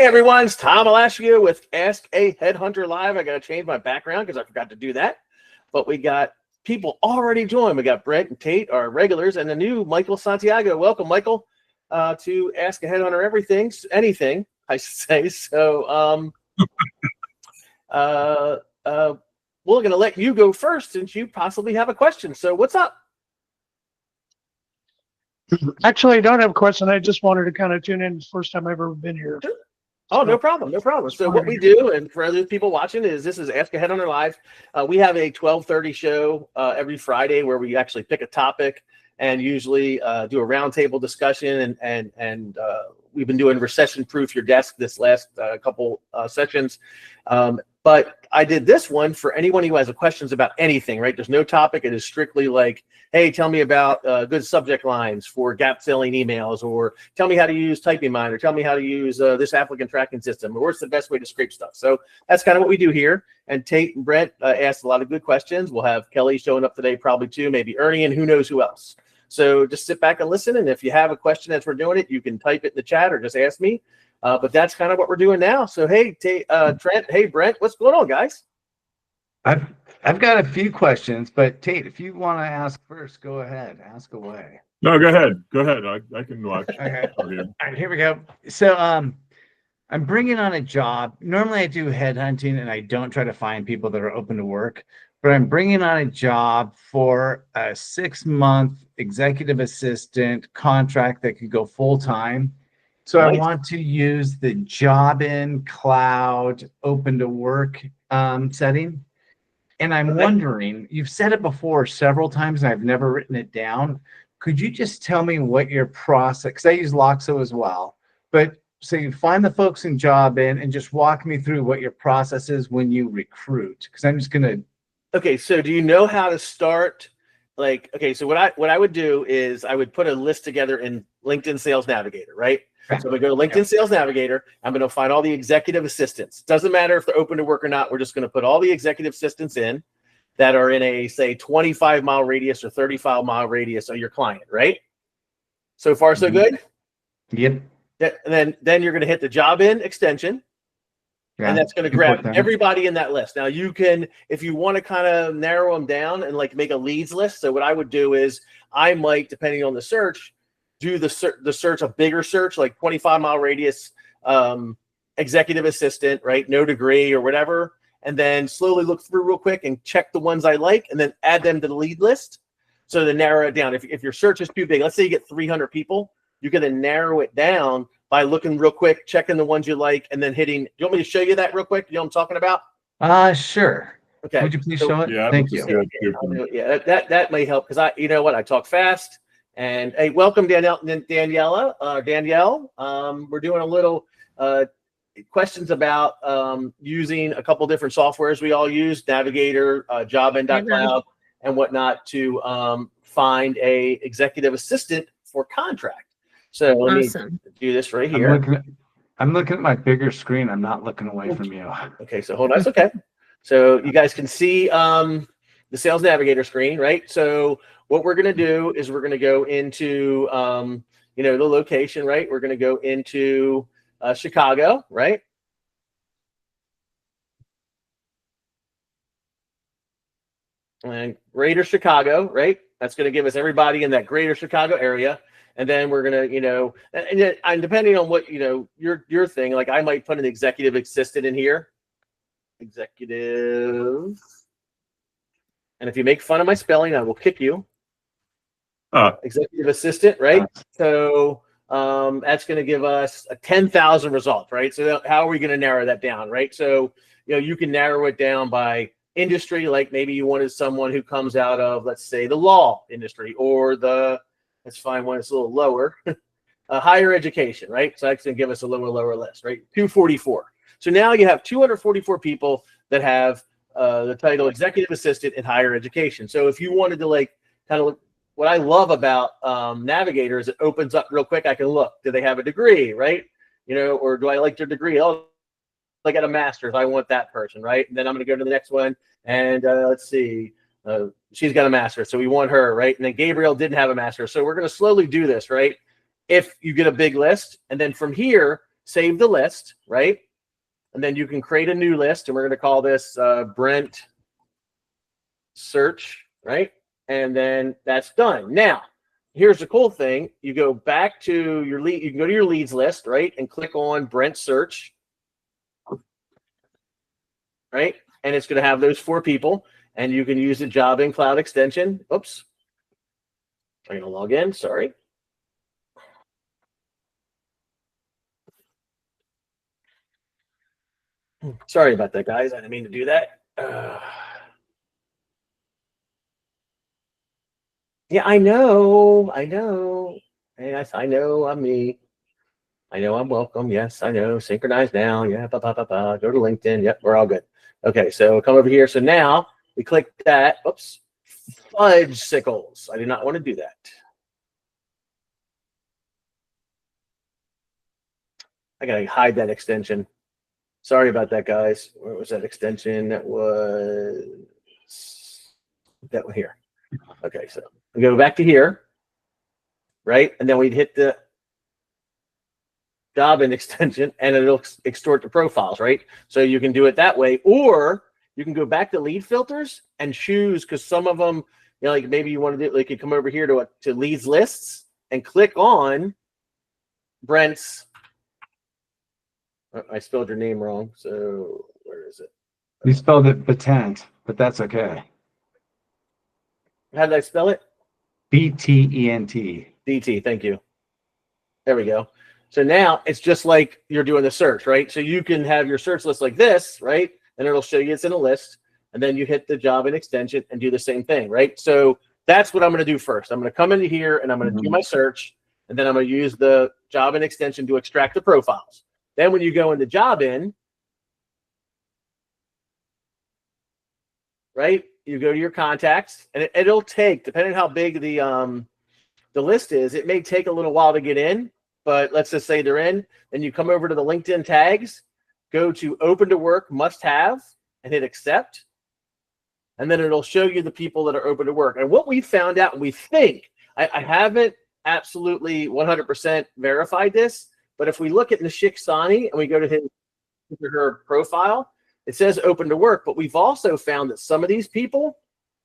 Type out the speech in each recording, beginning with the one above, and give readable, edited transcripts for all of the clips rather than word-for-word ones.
Hey everyone, it's Tom Alaschia with Ask a Headhunter Live. I got to change my background because I forgot to do that. But we got people already joined. We got Brent and Tate, our regulars, and the new Michael Santiago. Welcome, Michael, to Ask a Headhunter anything, I should say. So we're going to let you go first since you possibly have a question. So what's up? Actually, I don't have a question. I just wanted to kind of tune in. It's the first time I've ever been here. Oh, no problem. No problem. So what we do, and for other people watching, is this is Ask a Headhunter Live. We have a 12:30 show every Friday where we actually pick a topic and usually do a roundtable discussion. And we've been doing recession proof your desk this last couple sessions. But I did this one for anyone who has questions about anything, right? There's no topic. It is strictly like, hey, tell me about good subject lines for gap filling emails, or tell me how to use Typing Mind, or tell me how to use this applicant tracking system, or what's the best way to scrape stuff. So that's kind of what we do here. And Tate and Brent asked a lot of good questions. We'll have Kelly showing up today probably too, maybe Ernie, and who knows who else. So just sit back and listen. And if you have a question as we're doing it, you can type it in the chat or just ask me. But that's kind of what we're doing now. So, hey, Trent, hey, Brent, what's going on, guys? I've got a few questions, but Tate, if you want to ask first, go ahead. Ask away. No, go ahead. Go ahead. I can watch. Okay. All right, here we go. So I'm bringing on a job. Normally I do headhunting and I don't try to find people that are open to work, but I'm bringing on a job for a 6-month executive assistant contract that could go full-time. So nice. I want to use the Job-in Cloud open to work setting. And I'm wondering, you've said it before several times and I've never written it down. Could you just tell me what your process, because I use Loxo as well, but so you find the folks in Job-in and just walk me through what your process is when you recruit, because I'm just going to. Okay, so do you know how to start? Like, okay, so what I would do is I would put a list together in LinkedIn Sales Navigator, right? So I'm going to go to LinkedIn Sales Navigator. I'm going to find all the executive assistants. Doesn't matter if they're open to work or not. We're just going to put all the executive assistants in that are in a, say, 25-mile radius or 35-mile radius of your client, right? So far, so good? Yep. And then you're going to hit the Job-in extension. Yeah, and that's going to grab everybody in that list. Now, you can, if you want to kind of narrow them down and like make a leads list. So what I would do is I might, depending on the search, do the search, a bigger search, like 25-mile radius, executive assistant, right? No degree or whatever. And then slowly look through real quick and check the ones I like and then add them to the lead list. So to narrow it down, if your search is too big, let's say you get 300 people, you can then narrow it down by looking real quick, checking the ones you like, and then hitting. Do you want me to show you that real quick? You know what I'm talking about? Sure. Okay. Would you please show it? Yeah, thank you. Yeah, that may help because you know what, I talk fast. And hey, welcome Danielle. Danielle. We're doing a little questions about using a couple different softwares we all use, Navigator, Job-in.cloud, and whatnot to find a executive assistant for contract. So let me do this right here. I'm looking at my bigger screen. I'm not looking away from you. Okay, so hold on. That's okay. So you guys can see the Sales Navigator screen, right? So what we're going to do is we're going to go into, the location, right? We're going to go into Chicago, right? And Greater Chicago, right? That's going to give us everybody in that Greater Chicago area. And then we're going to, and depending on what, your thing, like I might put an executive assistant in here. Executive. And if you make fun of my spelling, I will kick you. Executive assistant, right? So that's going to give us a 10,000 results, right? So how are we going to narrow that down, right? So, you can narrow it down by industry, like maybe you wanted someone who comes out of, let's say, the law industry, or let's find one that's a little lower, higher education, right? So that's going to give us a lower list, right? 244. So now you have 244 people that have the title executive assistant in higher education. So if you wanted to like kind of look, what I love about Navigator is it opens up real quick. I can look, do they have a degree, right? Or do I like their degree? Oh, I got a master's. I want that person, right? And then I'm going to go to the next one. And let's see, she's got a master's. So we want her, right? And then Gabriel didn't have a master's. So we're going to slowly do this, right? If you get a big list. And then from here, save the list, right? And then you can create a new list, and we're going to call this Brent search, right? And then that's done. Now, here's the cool thing. You go back to your lead. You can go to your leads list, right? And click on Brent search, right? And it's going to have those 4 people, and you can use the job in cloud extension. Oops. I'm going to log in. Sorry. Sorry about that, guys. I didn't mean to do that. Yeah, I know. Yes, I know I'm me. I know I'm welcome. Yes, I know. Synchronize now. Yeah, Go to LinkedIn. Yep, we're all good. Okay, so come over here. So now we click that. Oops. Fudge sickles. I did not want to do that. I gotta hide that extension. Sorry about that, guys. Where was that extension? That was that one here. Okay, so we go back to here, right? And then we'd hit the job in extension, and it'll extort the profiles, right? So you can do it that way, or you can go back to lead filters and choose, because some of them, you know, like maybe you want to do, like you come over here to leads lists and click on Brent's. I spelled your name wrong. So where is it? You spelled it patent, but that's okay. How did I spell it? BTENT. DT. Thank you. There we go. So now it's just like you're doing the search, right? So you can have your search list like this, right? And it'll show you it's in a list. And then you hit the job and extension and do the same thing, right? So that's what I'm going to do first. I'm going to come into here and I'm going to do my search. And then I'm going to use the job and extension to extract the profiles. Then when you go into job in, right, you go to your contacts, and it'll take, depending on how big the list is, it may take a little while to get in, but let's just say they're in. Then you come over to the LinkedIn tags, go to open to work must have, and hit accept. And then it'll show you the people that are open to work. And what we found out, we think, I haven't absolutely 100% verified this, but if we look at Nashik Sani and we go to her profile, it says open to work. But we've also found that some of these people,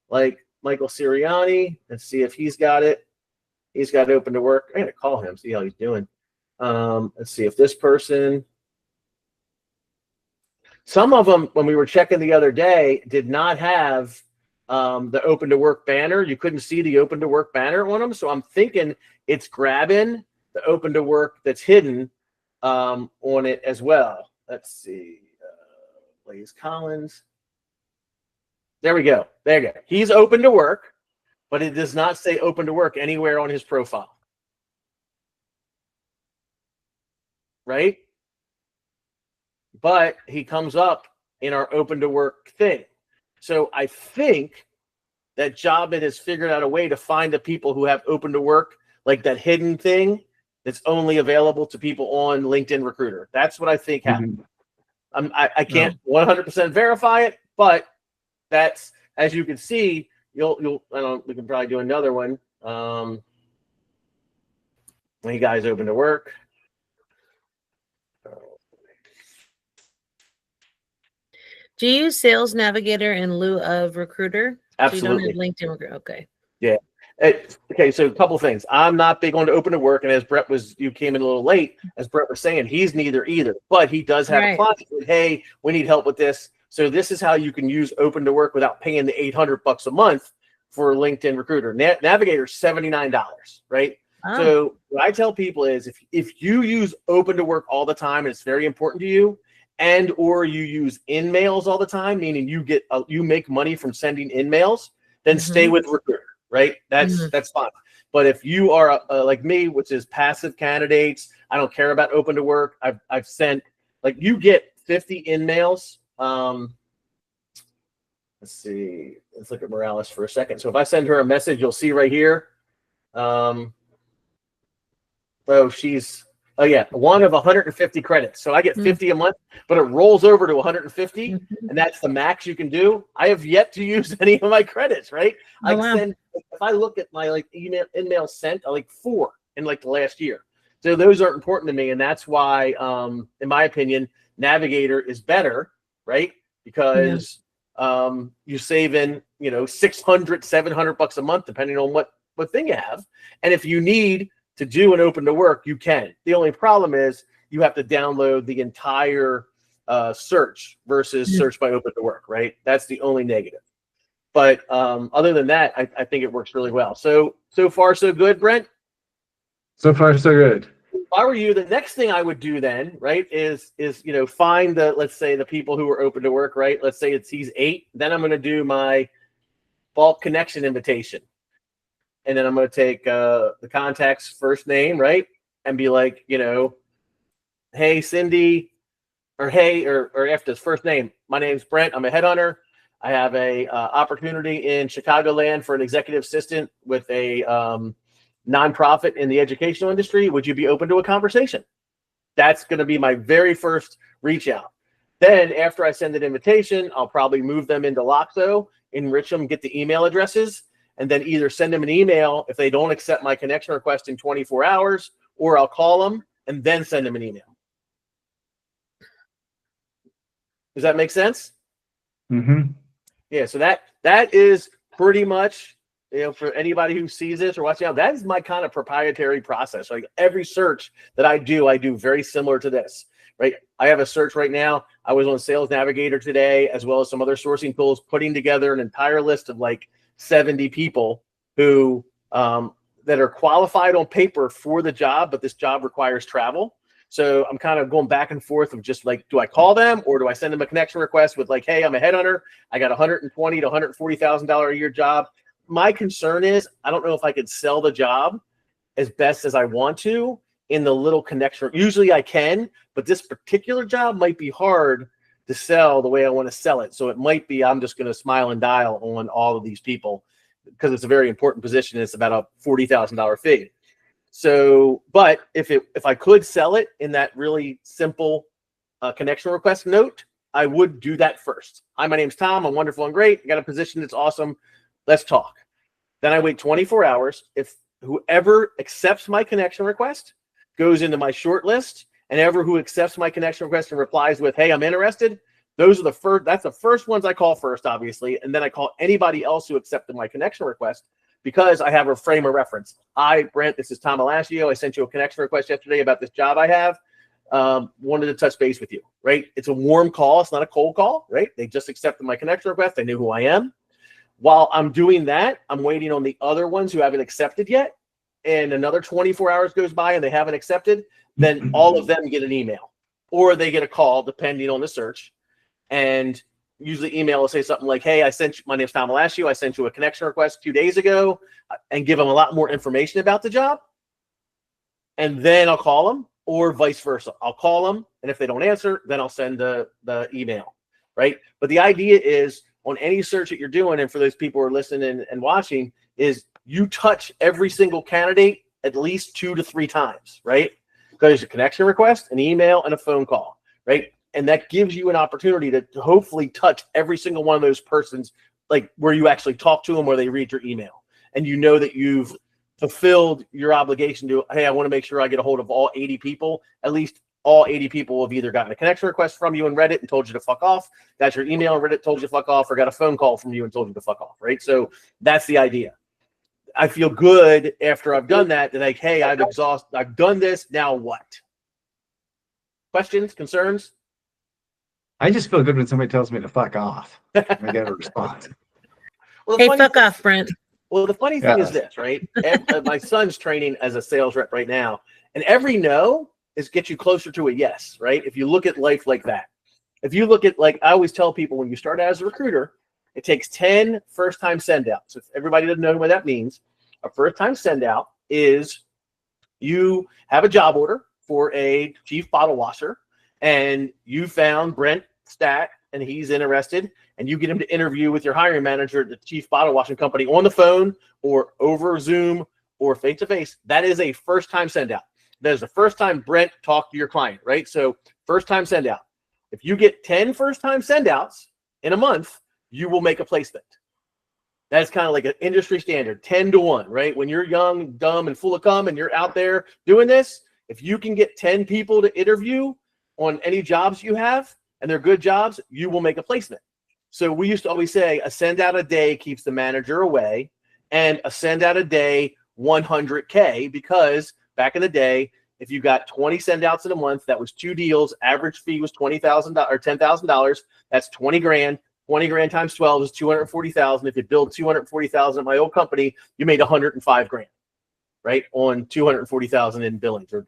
like Michael Sirianni, let's see if he's got it. He's got open to work. I'm going to call him, see how he's doing. Let's see if this person. Some of them, when we were checking the other day, did not have the open to work banner. You couldn't see the open to work banner on them. So I'm thinking it's grabbing the open to work that's hidden on it as well. Let's see. Blaze Collins. There we go. There you go. He's open to work, but it does not say open to work anywhere on his profile. Right? But he comes up in our open to work thing. So I think that Jobit has figured out a way to find the people who have open to work, like that hidden thing that's only available to people on LinkedIn Recruiter. That's what I think happened. I can't 100% verify it, but that's, as you can see, we can probably do another one. Hey guys, open to work. Do you use Sales Navigator in lieu of Recruiter? Absolutely. So you don't have LinkedIn Recruiter. Okay. Yeah. Okay, so a couple things. I'm not big on open to work, and as Brett you came in a little late, as Brett was saying, he's neither either, but he does have a client that, hey, we need help with this. So this is how you can use open to work without paying the $800 a month for LinkedIn Recruiter. Navigator $79, right? Oh. So what I tell people is if you use open to work all the time and it's very important to you, and or you use in-mails all the time, meaning you make money from sending in-mails, then stay with Recruiter. Right, that's fine. But if you are like me, which is passive candidates, I don't care about open to work. I've sent, like, you get 50 in-mails. Let's see. Let's look at Morales for a second. So if I send her a message, you'll see right here. One of 150 credits. So I get 50 a month, but it rolls over to 150, and that's the max you can do. I have yet to use any of my credits, right? If I look at my email sent, I 4 in the last year. So those are important to me. And that's why, in my opinion, Navigator is better, right? Because you save in, you know, $600, $700 a month, depending on what thing you have. And if you need to do an open to work, you can. The only problem is you have to download the entire search versus search by open to work, right? That's the only negative. But other than that, I think it works really well. So far, so good, Brent? So far, so good. If I were you, the next thing I would do then, right, is you know, find the, let's say, the people who are open to work, right? Let's say he's 8. Then I'm going to do my bulk connection invitation. And then I'm going to take the contact's first name, right? And be like, you know, hey, Cindy, or hey, or after his first name, my name's Brent. I'm a headhunter. I have a opportunity in Chicagoland for an executive assistant with a nonprofit in the educational industry. Would you be open to a conversation? That's going to be my very first reach out. Then after I send an invitation, I'll probably move them into Loxo, enrich them, get the email addresses, and then either send them an email if they don't accept my connection request in 24 hours, or I'll call them and then send them an email. Does that make sense? Mm-hmm. Yeah, so that is pretty much, you know, for anybody who sees this or watching out, that is my kind of proprietary process. Like every search that I do very similar to this, right? I have a search right now. I was on Sales Navigator today, as well as some other sourcing tools, putting together an entire list of like 70 people who that are qualified on paper for the job, but this job requires travel. So I'm kind of going back and forth of just like, do I call them or do I send them a connection request with like, hey, I'm a headhunter. I got $120,000 to $140,000 a year job. My concern is I don't know if I could sell the job as best as I want to in the little connection. Usually I can, but this particular job might be hard to sell the way I want to sell it. So it might be I'm just going to smile and dial on all of these people because it's a very important position. It's about a $40,000 fee. So, but if I could sell it in that really simple connection request note, I would do that first. Hi, my name's Tom. I'm wonderful and great. I got a position that's awesome. Let's talk. Then I wait 24 hours. If whoever accepts my connection request goes into my short list, and ever who accepts my connection request and replies with, hey, I'm interested, those are the first, that's the first ones I call first, obviously. And then I call anybody else who accepted my connection request because I have a frame of reference. Hi, Brent, this is Tom Alasio. I sent you a connection request yesterday about this job I have. Wanted to touch base with you, right? It's a warm call. It's not a cold call, right? They just accepted my connection request. They knew who I am. While I'm doing that, I'm waiting on the other ones who haven't accepted yet. And another 24 hours goes by and they haven't accepted. Then all of them get an email or they get a call, depending on the search. And usually email will say something like, hey, my name's Tom Alasio. I sent you a connection request 2 days ago, and give them a lot more information about the job. And then I'll call them, or vice versa. I'll call them, and if they don't answer, then I'll send the email, right? But the idea is on any search that you're doing, and for those people who are listening and watching, is you touch every single candidate at least 2 to 3 times, right? Because there's a connection request, an email, and a phone call, right? And that gives you an opportunity to hopefully touch every single one of those persons, like where you actually talk to them or they read your email. And you know that you've fulfilled your obligation to, hey, I want to make sure I get a hold of all 80 people. At least all 80 people have either gotten a connection request from you and read it and told you to fuck off, got your email and read it, told you to fuck off, or got a phone call from you and told you to fuck off, right? So that's the idea. I feel good after I've done that, like, hey, I've done this, now what? Questions, concerns? I just feel good when somebody tells me to fuck off. I get a response. Well, Hey, fuck off, Brent. Well, the funny thing is this, right? My son's training as a sales rep right now, and every no is get you closer to a yes, right? If you look at life like that. If you look at, like, I always tell people when you start as a recruiter, it takes 10 first-time send-outs. If everybody doesn't know what that means, a first-time send-out is you have a job order for a chief bottle washer, and you found Brent Stack, and he's interested, and you get him to interview with your hiring manager at the chief bottle washing company on the phone or over Zoom or face-to-face. That is a first-time send-out. That is the first time Brent talked to your client, right? So first-time send-out. If you get 10 first-time send-outs in a month, you will make a placement. That's kind of like an industry standard, 10 to 1, right? When you're young, dumb, and full of cum, and you're out there doing this, If you can get 10 people to interview on any jobs you have, and they're good jobs, you will make a placement. So we used to always say a send out a day keeps the manager away, and a send out a day 100K, because back in the day, if you got 20 send outs in a month, that was 2 deals. Average fee was $20,000 or $10,000. That's 20 grand. 20 grand times 12 is 240,000. If you build 240,000 at my old company, you made 105 grand, right? On 240,000 in billings, or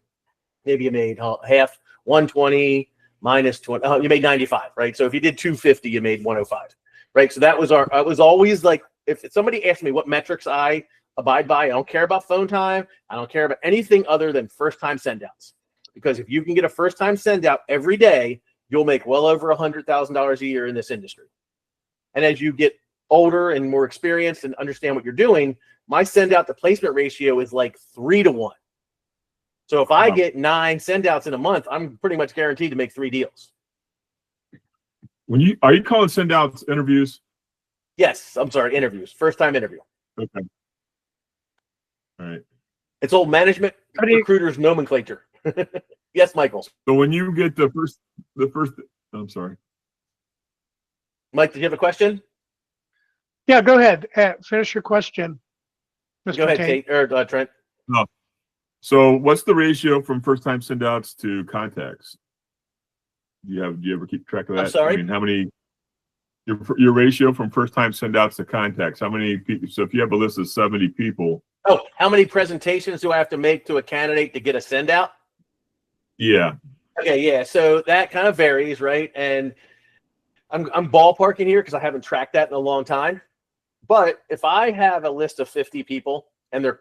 maybe you made half, 120 minus 20. You made 95, right? So if you did 250, you made 105, right? So that was I was always like, if somebody asked me what metrics I abide by, I don't care about phone time. I don't care about anything other than first-time send-outs. Because if you can get a first-time send-out every day, you'll make well over $100,000 a year in this industry. And as you get older and more experienced and understand what you're doing, my send-out to placement ratio is like 3 to 1. So if I get 9 send-outs in a month, I'm pretty much guaranteed to make 3 deals. Are you calling send-outs interviews? Yes, I'm sorry, interviews. First-time interview. Okay. All right. It's old management recruiters nomenclature. Yes, Michael. So when you get the first, I'm sorry. Mike, did you have a question? Yeah, go ahead. Finish your question, Mr. Go ahead, Tate. Tate, or Trent. No. So what's the ratio from first-time send-outs to contacts? Do you ever keep track of that? I'm sorry? I mean, how many, your ratio from first-time send-outs to contacts, how many people? So if you have a list of 70 people. Oh, how many presentations do I have to make to a candidate to get a send-out? Yeah. Okay, yeah. So that kind of varies, right? And I'm ballparking here because I haven't tracked that in a long time. But if I have a list of 50 people and they're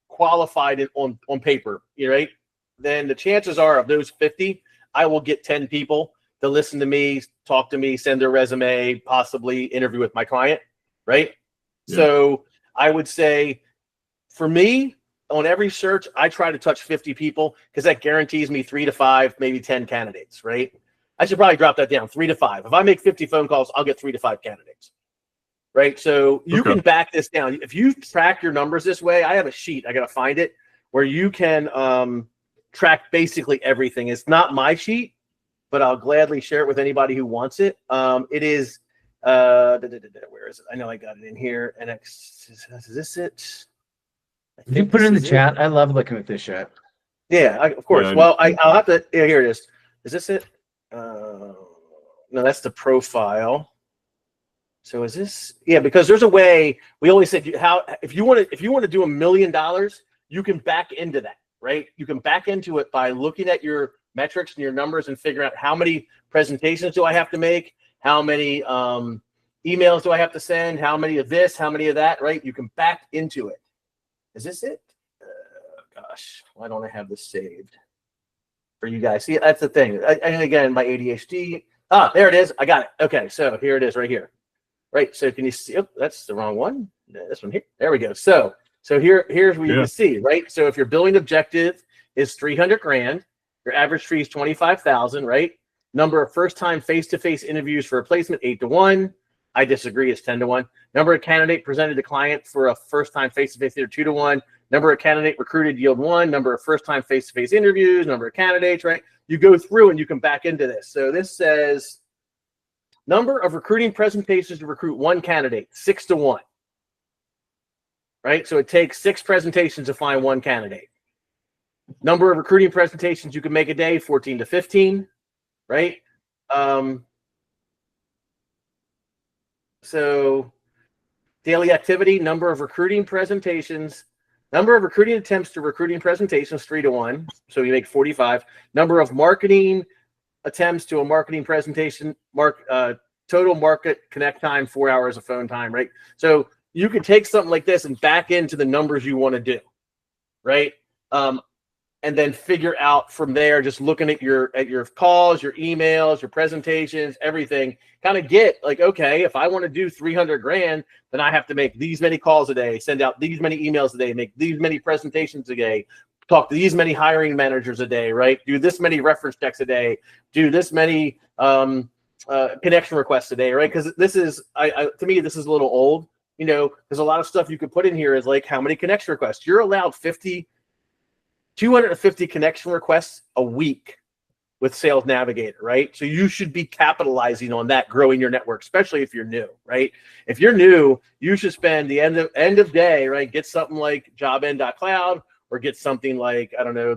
qualified on paper, right? Then the chances are of those 50, I will get 10 people to listen to me, talk to me, send their resume, possibly interview with my client, right? Yeah. So I would say for me, on every search, I try to touch 50 people because that guarantees me 3 to 5, maybe 10 candidates, right? I should probably drop that down, 3 to 5. If I make 50 phone calls, I'll get 3 to 5 candidates, right? So you can back this down. If you track your numbers this way, I have a sheet, I got to find it, where you can track basically everything. It's not my sheet, but I'll gladly share it with anybody who wants it. It is, where is it? I know I got it in here. And is this it? You put it in the chat. I love looking at this shit. Yeah, of course. Yeah, well, I'll have to. Yeah, here it is. Is this it? No, that's the profile. So is this? Yeah, because there's a way. We always said if you want to do $1 million, you can back into that, right? You can back into it by looking at your metrics and your numbers and figuring out how many presentations do I have to make, how many emails do I have to send, how many of this, how many of that, right? You can back into it. Is this it? Gosh, why don't I have this saved for you guys? See, that's the thing. And again, my ADHD. Ah, there it is. I got it. Okay, so here it is right here. Right, so can you see? Oh, that's the wrong one. This one here. There we go. So here's what you can see, right? So if your billing objective is 300 grand, your average fee is 25,000, right? Number of first-time face-to-face interviews for a placement, 8 to 1. I disagree, it's 10 to 1. Number of candidate presented to client for a first-time face-to-face interview, 2 to 1. Number of candidate recruited, yield 1. Number of first-time face-to-face interviews, number of candidates, right? You go through and you can back into this. So this says number of recruiting presentations to recruit 1 candidate, 6 to 1. Right? So it takes 6 presentations to find 1 candidate. Number of recruiting presentations you can make a day, 14 to 15, right? So daily activity, number of recruiting presentations, number of recruiting attempts to recruiting presentations, 3 to 1. So you make 45. Number of marketing attempts to a marketing presentation, total market connect time, 4 hours of phone time, right? So you can take something like this and back into the numbers you want to do, right? And then figure out from there, just looking at your calls, your emails, your presentations, everything, kind of get like, okay, if I want to do 300 grand, then I have to make these many calls a day, send out these many emails a day, make these many presentations a day, talk to these many hiring managers a day, right? Do this many reference checks a day, do this many connection requests a day, right? Because this is, to me, this is a little old. You know, there's a lot of stuff you could put in here is like how many connection requests. You're allowed 50 250 connection requests a week with Sales Navigator, right? So you should be capitalizing on that, growing your network, especially if you're new, right? If you're new, you should spend the end of day, right? Get something like jobin.cloud, or get something like, I don't know,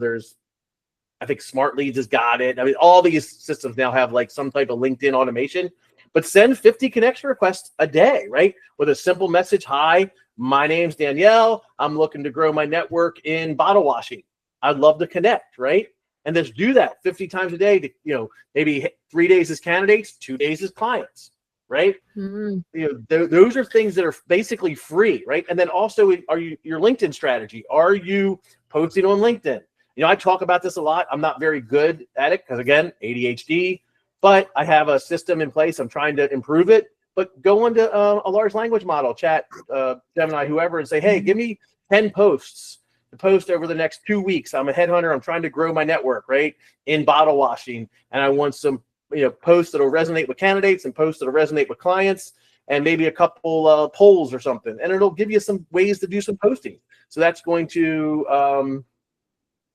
I think Smart Leads has got it. I mean, all these systems now have like some type of LinkedIn automation, but send 50 connection requests a day, right? With a simple message. Hi, my name's Danielle. I'm looking to grow my network in bottle washing. I'd love to connect, right? And just do that 50 times a day to, maybe 3 days as candidates, 2 days as clients, right? Those are things that are basically free, right? And then also, your LinkedIn strategy. Are you posting on LinkedIn? I talk about this a lot. I'm not very good at it because, again, ADHD, but I have a system in place. I'm trying to improve it. But go into a large language model, chat, Gemini, whoever, and say, hey, give me 10 posts to post over the next 2 weeks. I'm a headhunter. I'm trying to grow my network, right, in bottle washing. And I want some posts that'll resonate with candidates and posts that'll resonate with clients, and maybe a couple polls or something. And it'll give you some ways to do some posting. So that's going to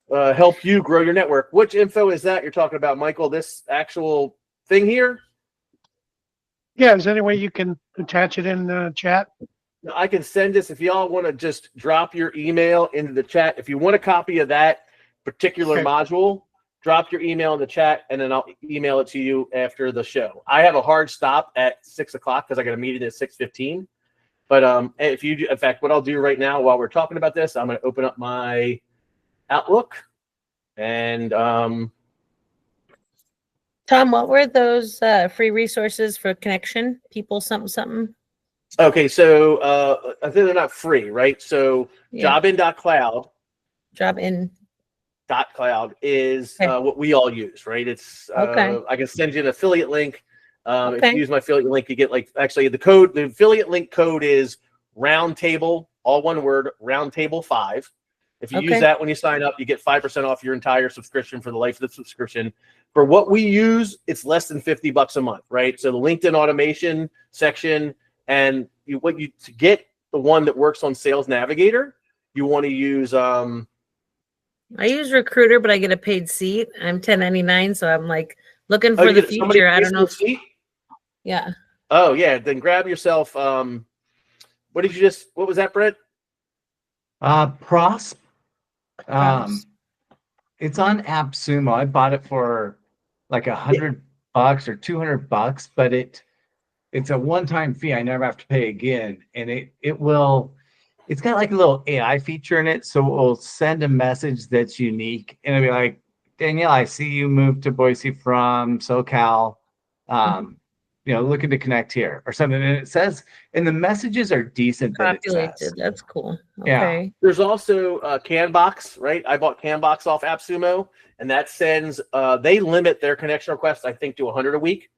help you grow your network. Which info is that you're talking about, Michael? This actual thing here? Yeah, is there any way you can attach it in the chat? I can send this if y'all want to just drop your email into the chat. If you want a copy of that particular module, drop your email in the chat, and then I'll email it to you after the show. I have a hard stop at 6 o'clock because I got a meeting at 6:15. But if you do, in fact, what I'll do right now while we're talking about this, I'm going to open up my Outlook and Tom, what were those free resources for connection? People something? Okay, so I think they're not free, right? So jobin.cloud. Jobin.cloud is what we all use, right? It's I can send you an affiliate link. If you use my affiliate link, you get the affiliate link code is roundtable, all one word, roundtable 5. If you use that when you sign up, you get 5% off your entire subscription for the life of the subscription. For what we use, it's less than $50 a month, right? So the LinkedIn automation section, and to get the one that works on Sales Navigator, you want to use I use Recruiter, but I get a paid seat. I'm 1099, so I'm like looking for the future. I don't know. Yeah. Oh yeah, then grab yourself. What was that, Brett? Prosp. It's on AppSumo. I bought it for like $100 or $200, but it's a one-time fee. I never have to pay again, and it's got like a little AI feature in it, so it will send a message that's unique, and it'll be like, Danielle, I see you moved to Boise from SoCal. Looking to connect here or something. And it says, and the messages are decent. Populated. That's cool. Okay. Yeah. There's also Canbox, right? I bought Canbox off AppSumo, and that sends, they limit their connection requests, I think, to 100 a week.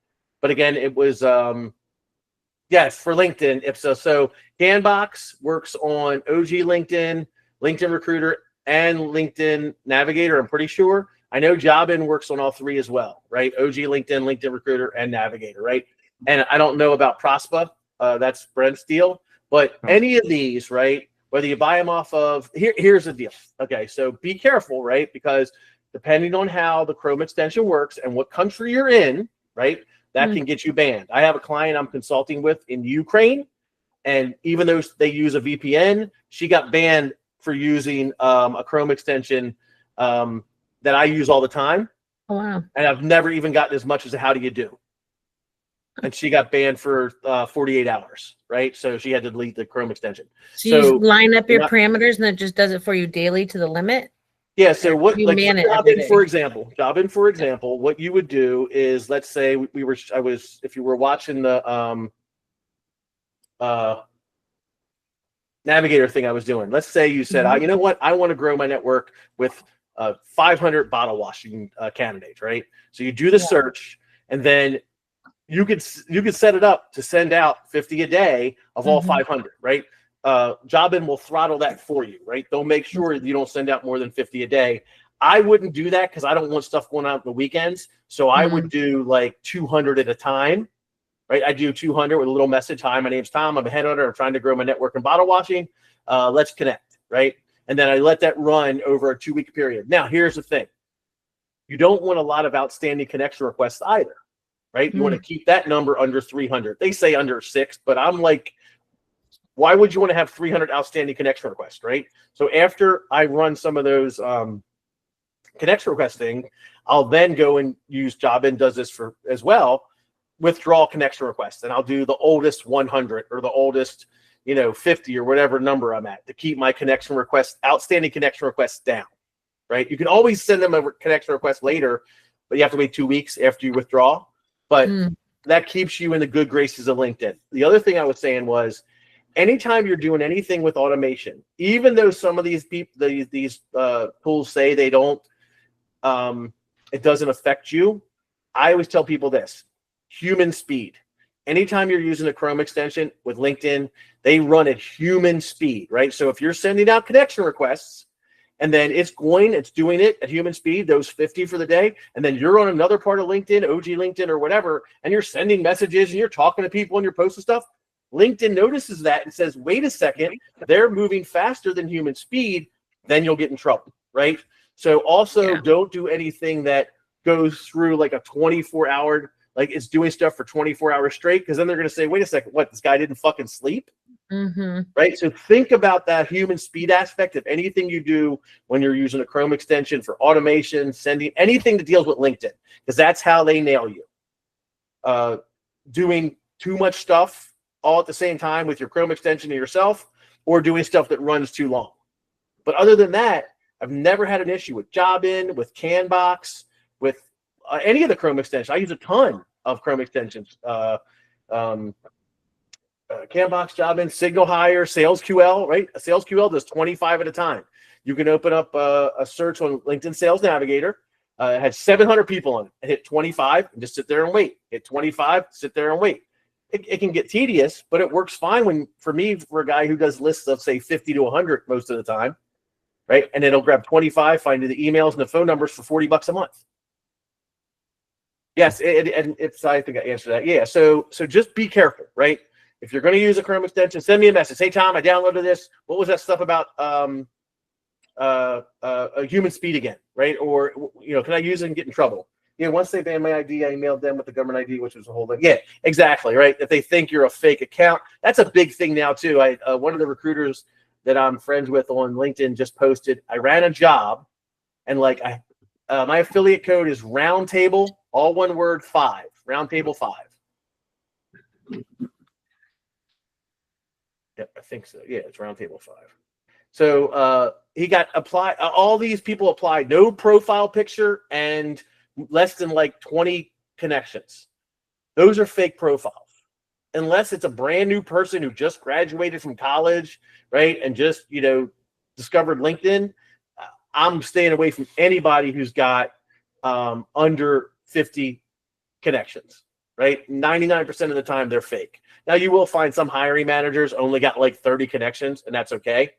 But again, it was, it's for LinkedIn, Ipsos. So Canbox works on OG LinkedIn, LinkedIn Recruiter, and LinkedIn Navigator, I'm pretty sure. I know Jobin works on all three as well, right? OG LinkedIn, LinkedIn Recruiter, and Navigator, right? And I don't know about Prospa. That's Brent's deal. But any of these, right, whether you buy them off of, here's the deal. Okay, so be careful, right? Because depending on how the Chrome extension works and what country you're in, right, that can get you banned. I have a client I'm consulting with in Ukraine, and even though they use a VPN, she got banned for using a Chrome extension that I use all the time. Oh, wow. And I've never even gotten as much as a how do you do. And she got banned for 48 hours, right? So she had to delete the Chrome extension. So you line up your parameters and it just does it for you daily to the limit? Yeah, so what, like Jobin, for example, what you would do is, let's say if you were watching the Navigator thing I was doing, let's say you said, you know what, I want to grow my network with 500 bottle washing candidates, right? So you do the search, and then you could set it up to send out 50 a day of all 500, right? Jobin will throttle that for you, right? They'll make sure you don't send out more than 50 a day. I wouldn't do that because I don't want stuff going out on the weekends. So I would do like 200 at a time, right? I do 200 with a little message. Hi, my name's Tom. I'm a headhunter. I'm trying to grow my network in bottle washing. Let's connect, right? And then I let that run over a 2-week period. Now, here's the thing. You don't want a lot of outstanding connection requests either, right? You want to keep that number under 300. They say under 6, but I'm like, why would you want to have 300 outstanding connection requests, right? So after I run some of those connection request thing, I'll then go and use Jobin does this for as well, withdraw connection requests. And I'll do the oldest 100 or the oldest, 50 or whatever number I'm at to keep my connection requests, outstanding connection requests down, right? You can always send them a connection request later, but you have to wait 2 weeks after you withdraw. But that keeps you in the good graces of LinkedIn. The other thing I was saying was, anytime you're doing anything with automation, even though some of these people, these tools say they don't, it doesn't affect you, I always tell people this: human speed. Anytime you're using a Chrome extension with LinkedIn, they run at human speed, right? So if you're sending out connection requests and then it's doing it at human speed, those 50 for the day, and then you're on another part of LinkedIn, OG LinkedIn or whatever, and you're sending messages and you're talking to people and you're posting stuff, LinkedIn notices that and says, wait a second, they're moving faster than human speed, then you'll get in trouble, right? So also don't do anything that goes through like a 24-hour, like it's doing stuff for 24 hours straight, because then they're going to say, wait a second, what, this guy didn't fucking sleep? Right? So think about that human speed aspect of anything you do when you're using a Chrome extension for automation, sending, anything that deals with LinkedIn, because that's how they nail you. Doing too much stuff all at the same time with your Chrome extension to yourself, or doing stuff that runs too long. But other than that, I've never had an issue with Jobin, with Canbox, with any of the Chrome extensions. I use a ton of Chrome extensions. Canbox, Jobin, Signal Hire, SalesQL, right? A SalesQL does 25 at a time. You can open up a search on LinkedIn Sales Navigator. It had 700 people on it. And hit 25 and just sit there and wait. Hit 25, sit there and wait. It can get tedious, but it works fine for a guy who does lists of, say, 50 to 100 most of the time, right? And it'll grab 25, find the emails and the phone numbers for $40 a month. Yes, and it's, I think I answered that. Yeah, so just be careful, right? If you're going to use a Chrome extension, send me a message. Hey, Tom, I downloaded this. What was that stuff about a human speed again, right? Or, can I use it and get in trouble? Yeah, once they banned my ID, I emailed them with the government ID, which was a whole thing. Yeah, exactly, right? If they think you're a fake account, that's a big thing now, too. One of the recruiters that I'm friends with on LinkedIn just posted, I ran a job, and my affiliate code is Roundtable, all one word, 5. Roundtable 5. Yep, I think so. Yeah, it's Roundtable 5. So he got applied. All these people applied. No profile picture and less than 20 connections. Those are fake profiles. Unless it's a brand new person who just graduated from college, right, and just, discovered LinkedIn, I'm staying away from anybody who's got under 50 connections, right? 99% of the time, they're fake. Now, you will find some hiring managers only got 30 connections, and that's okay.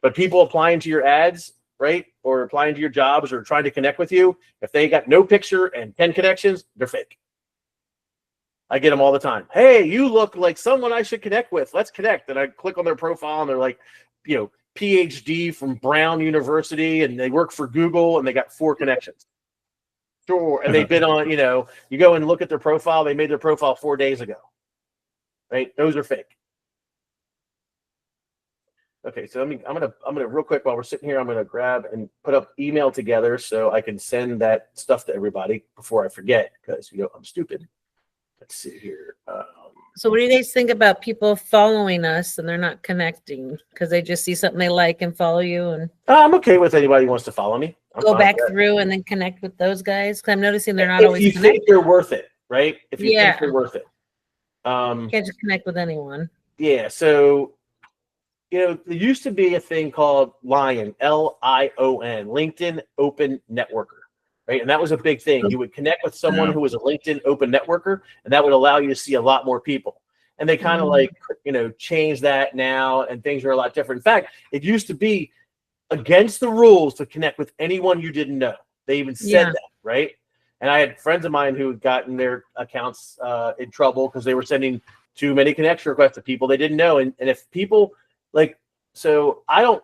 But people applying to your ads, right, or applying to your jobs or trying to connect with you, if they got no picture and 10 connections, they're fake. I get them all the time. Hey, you look like someone I should connect with. Let's connect. And I click on their profile, and they're like, PhD from Brown University, and they work for Google, and they got 4 connections. Sure. And they've been on, you go and look at their profile. They made their profile 4 days ago, right? Those are fake. Okay, so I'm gonna real quick while we're sitting here, I'm gonna grab and put up email together so I can send that stuff to everybody before I forget, because I'm stupid. Let's see here. So what do you guys think about people following us and they're not connecting because they just see something they like and follow you? And I'm okay with anybody who wants to follow me. Go back through and then connect with those guys, because I'm noticing they're not if always you connected. think they're worth it, right? If you think they're worth it. You can't just connect with anyone. Yeah, so there used to be a thing called LION, LION, LinkedIn Open Networker, right? And that was a big thing. You would connect with someone who was a LinkedIn Open Networker, and that would allow you to see a lot more people. And they kind of change that now, and things are a lot different. In fact, it used to be against the rules to connect with anyone you didn't know. They even said that, right? And I had friends of mine who had gotten their accounts in trouble because they were sending too many connection requests to people they didn't know. And if people so I don't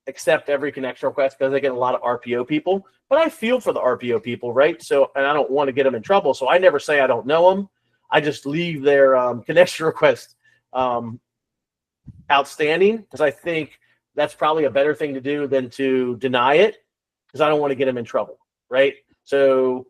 accept every connection request because I get a lot of RPO people, but I feel for the RPO people, right? So, and I don't want to get them in trouble. So I never say I don't know them. I just leave their connection request outstanding because I think that's probably a better thing to do than to deny it because I don't want to get them in trouble, right? So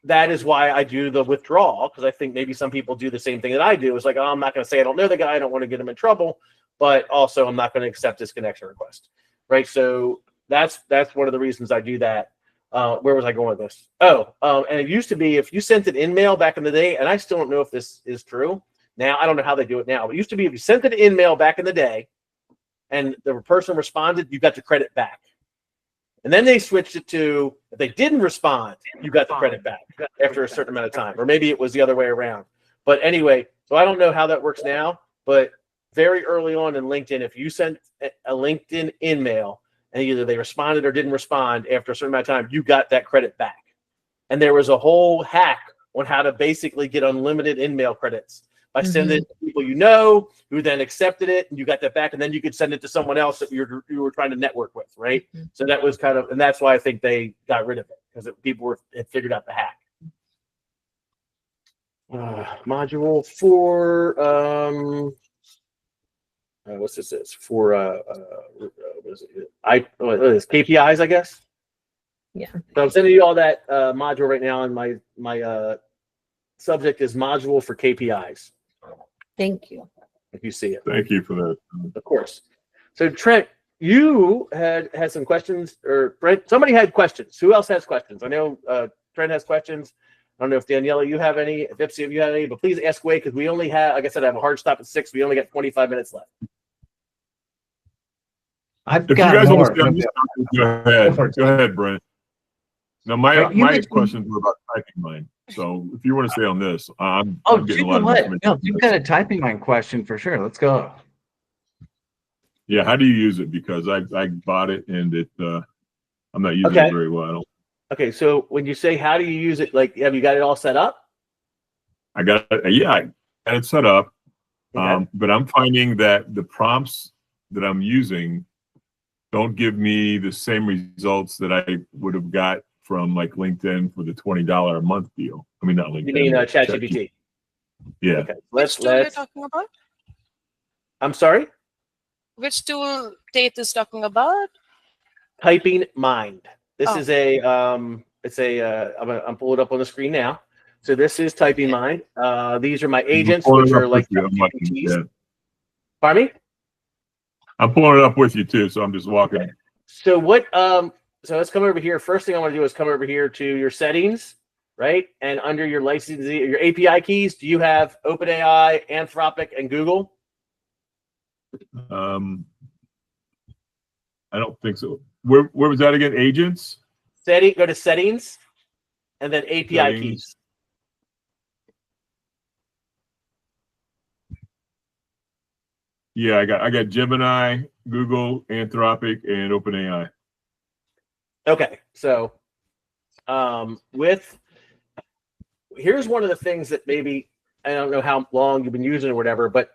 that is why I do the withdrawal, because I think maybe some people do the same thing that I do. It's like, oh, I'm not going to say I don't know the guy. I don't want to get him in trouble, but also I'm not going to accept his connection request, right? So that's one of the reasons I do that. Where was I going with this? And it used to be if you sent an in-mail back in the day, and I still don't know if this is true. Now, I don't know how they do it now, but it used to be if you sent an in-mail back in the day and the person responded, you got the credit back. And then they switched it to if they didn't respond, you got the credit back after a certain amount of time. Or maybe it was the other way around. But anyway, so I don't know how that works now, but very early on in LinkedIn, if you sent a LinkedIn in-mail and either they responded or didn't respond after a certain amount of time, you got that credit back. And there was a whole hack on how to basically get unlimited in-mail credits by sending it to people you know, who then accepted it, and you got that back, and then you could send it to someone else that you were trying to network with, right? So that was kind of, and that's why I think they got rid of it, because people had figured out the hack. Module for what's this is for what is it? It's KPIs, I guess. Yeah. So I'm sending you all that module right now, and my subject is module for KPIs. Thank you. If you see it. Thank you for that. Of course. So Trent, you had some questions, or Brent, somebody had questions. Who else has questions? I know Trent has questions. I don't know if Daniela, you have any, if Ipsy, if you have any, but please ask away because we only have, like I said, I have a hard stop at 6. We only got 25 minutes left. I've If you got guys more. want to go ahead. Go ahead, Brent. Now, my questions were about typing mine. So if you want to stay on this, I'm getting a lot of information. No, you've got a typing mind question for sure. Let's go. Yeah, how do you use it? Because I bought it and it I'm not using it very well. Okay, so when you say how do you use it, like have you got it all set up? I got it set up. But I'm finding that the prompts that I'm using don't give me the same results that I would have got from like LinkedIn for the $20 a month deal. I mean, not LinkedIn. You mean ChatGPT? Yeah. Okay. Which tool are you talking about? I'm sorry? Which tool Tate is talking about? Typing Mind. This is a I'm pulling it up on the screen now. So this is Typing Mind. These are my agents, which are like Pardon me? I'm pulling it up with you too, so I'm just walking. Okay. So what so let's come over here. First thing I want to do is come over here to your settings, right? And under your licensing, your API keys, do you have OpenAI, Anthropic, and Google? I don't think so. Where was that again? Agents? Go to settings and then API keys. Yeah, I got Gemini, Google, Anthropic, and OpenAI. Okay, so here's one of the things that maybe I don't know how long you've been using or whatever, but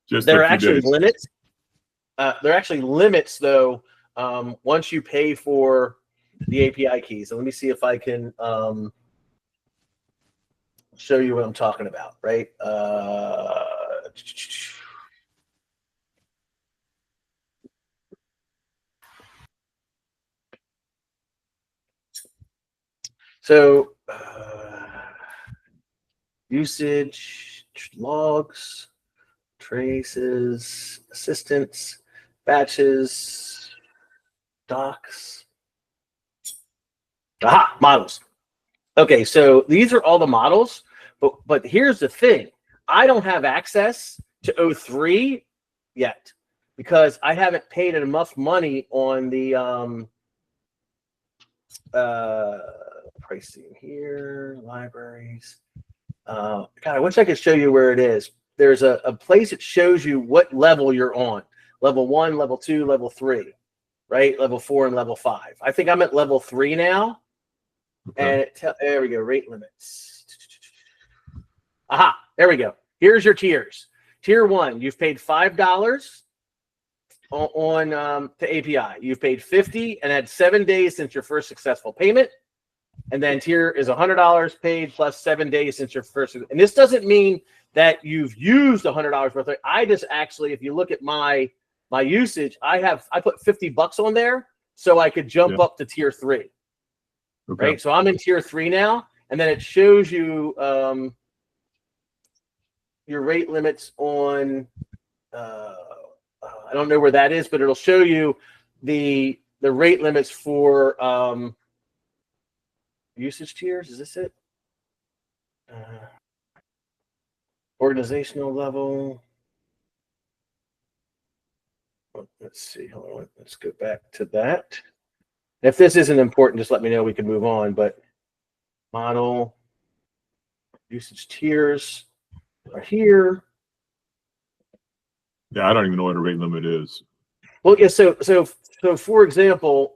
there are actually limits. There are actually limits though. Once you pay for the API keys, and let me see if I can show you what I'm talking about. Right. So usage, logs, traces, assistants, batches, docs. Aha, models. Okay, so these are all the models, but here's the thing. I don't have access to O3 yet because I haven't paid enough money on the pricing here, libraries. God, I wish I could show you where it is. There's a place that shows you what level you're on. Level 1, level 2, level 3, right? Level 4 and level 5. I think I'm at level 3 now. Okay. And there we go, rate limits. Aha, there we go. Here's your tiers. Tier 1, you've paid $5. on to API. You've paid 50 and had 7 days since your first successful payment. And then tier is $100 paid plus 7 days since your first. And this doesn't mean that you've used $100 worth of. I just actually, if you look at my usage, I put $50 on there so I could jump up to tier 3. Okay. Right. So I'm in tier 3 now, and then it shows you your rate limits on. I don't know where that is, but it'll show you the rate limits for usage tiers. Is this it? Organizational level. Let's see. Hold on. Let's go back to that. If this isn't important, just let me know. We can move on. But model usage tiers are here. Yeah, I don't even know what a rate limit is. Well, yeah. So for example,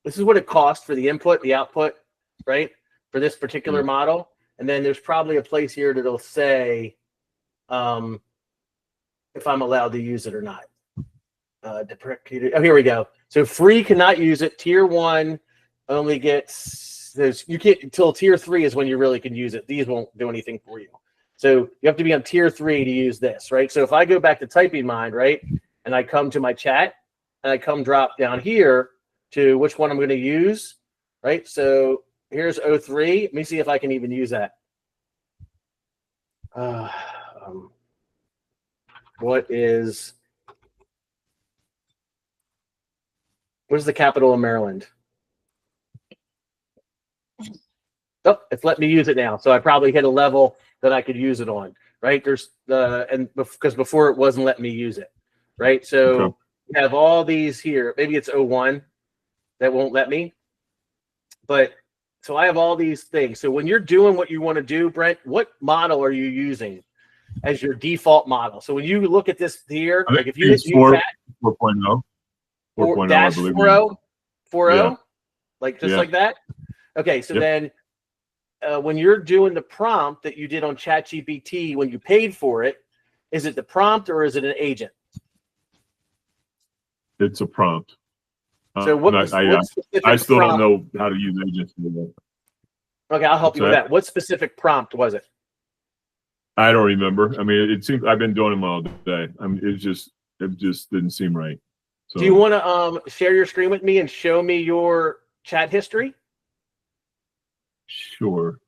this is what it costs for the input, the output, right? For this particular model, and then there's probably a place here that'll say if I'm allowed to use it or not. Deprecated. Oh, here we go. So free cannot use it. Tier 1 only gets you can't until tier 3 is when you really can use it. These won't do anything for you. So you have to be on tier 3 to use this, right? So if I go back to Typing Mind, right, and I come to my chat and I come drop down here to which one I'm going to use, right? So here's 03. Let me see if I can even use that. What is the capital of Maryland? Oh, it's let me use it now. So I probably hit a level that I could use it on, right? There's because before it wasn't letting me use it, right? So we have all these here. Maybe it's 01 that won't let me. But so I have all these things. So when you're doing what you want to do, Brent, what model are you using as your default model? So when you look at this here, like if you hit 4.0, 4.0, 4.0, like just like that. Okay, so then when you're doing the prompt that you did on ChatGPT when you paid for it, is it the prompt or is it an agent? It's a prompt. So I still don't know how to use agents. Okay, I'll help you with that. What specific prompt was it? I don't remember. I mean, it seems I've been doing them all day. I mean, it just didn't seem right. So, do you want to share your screen with me and show me your chat history? Sure.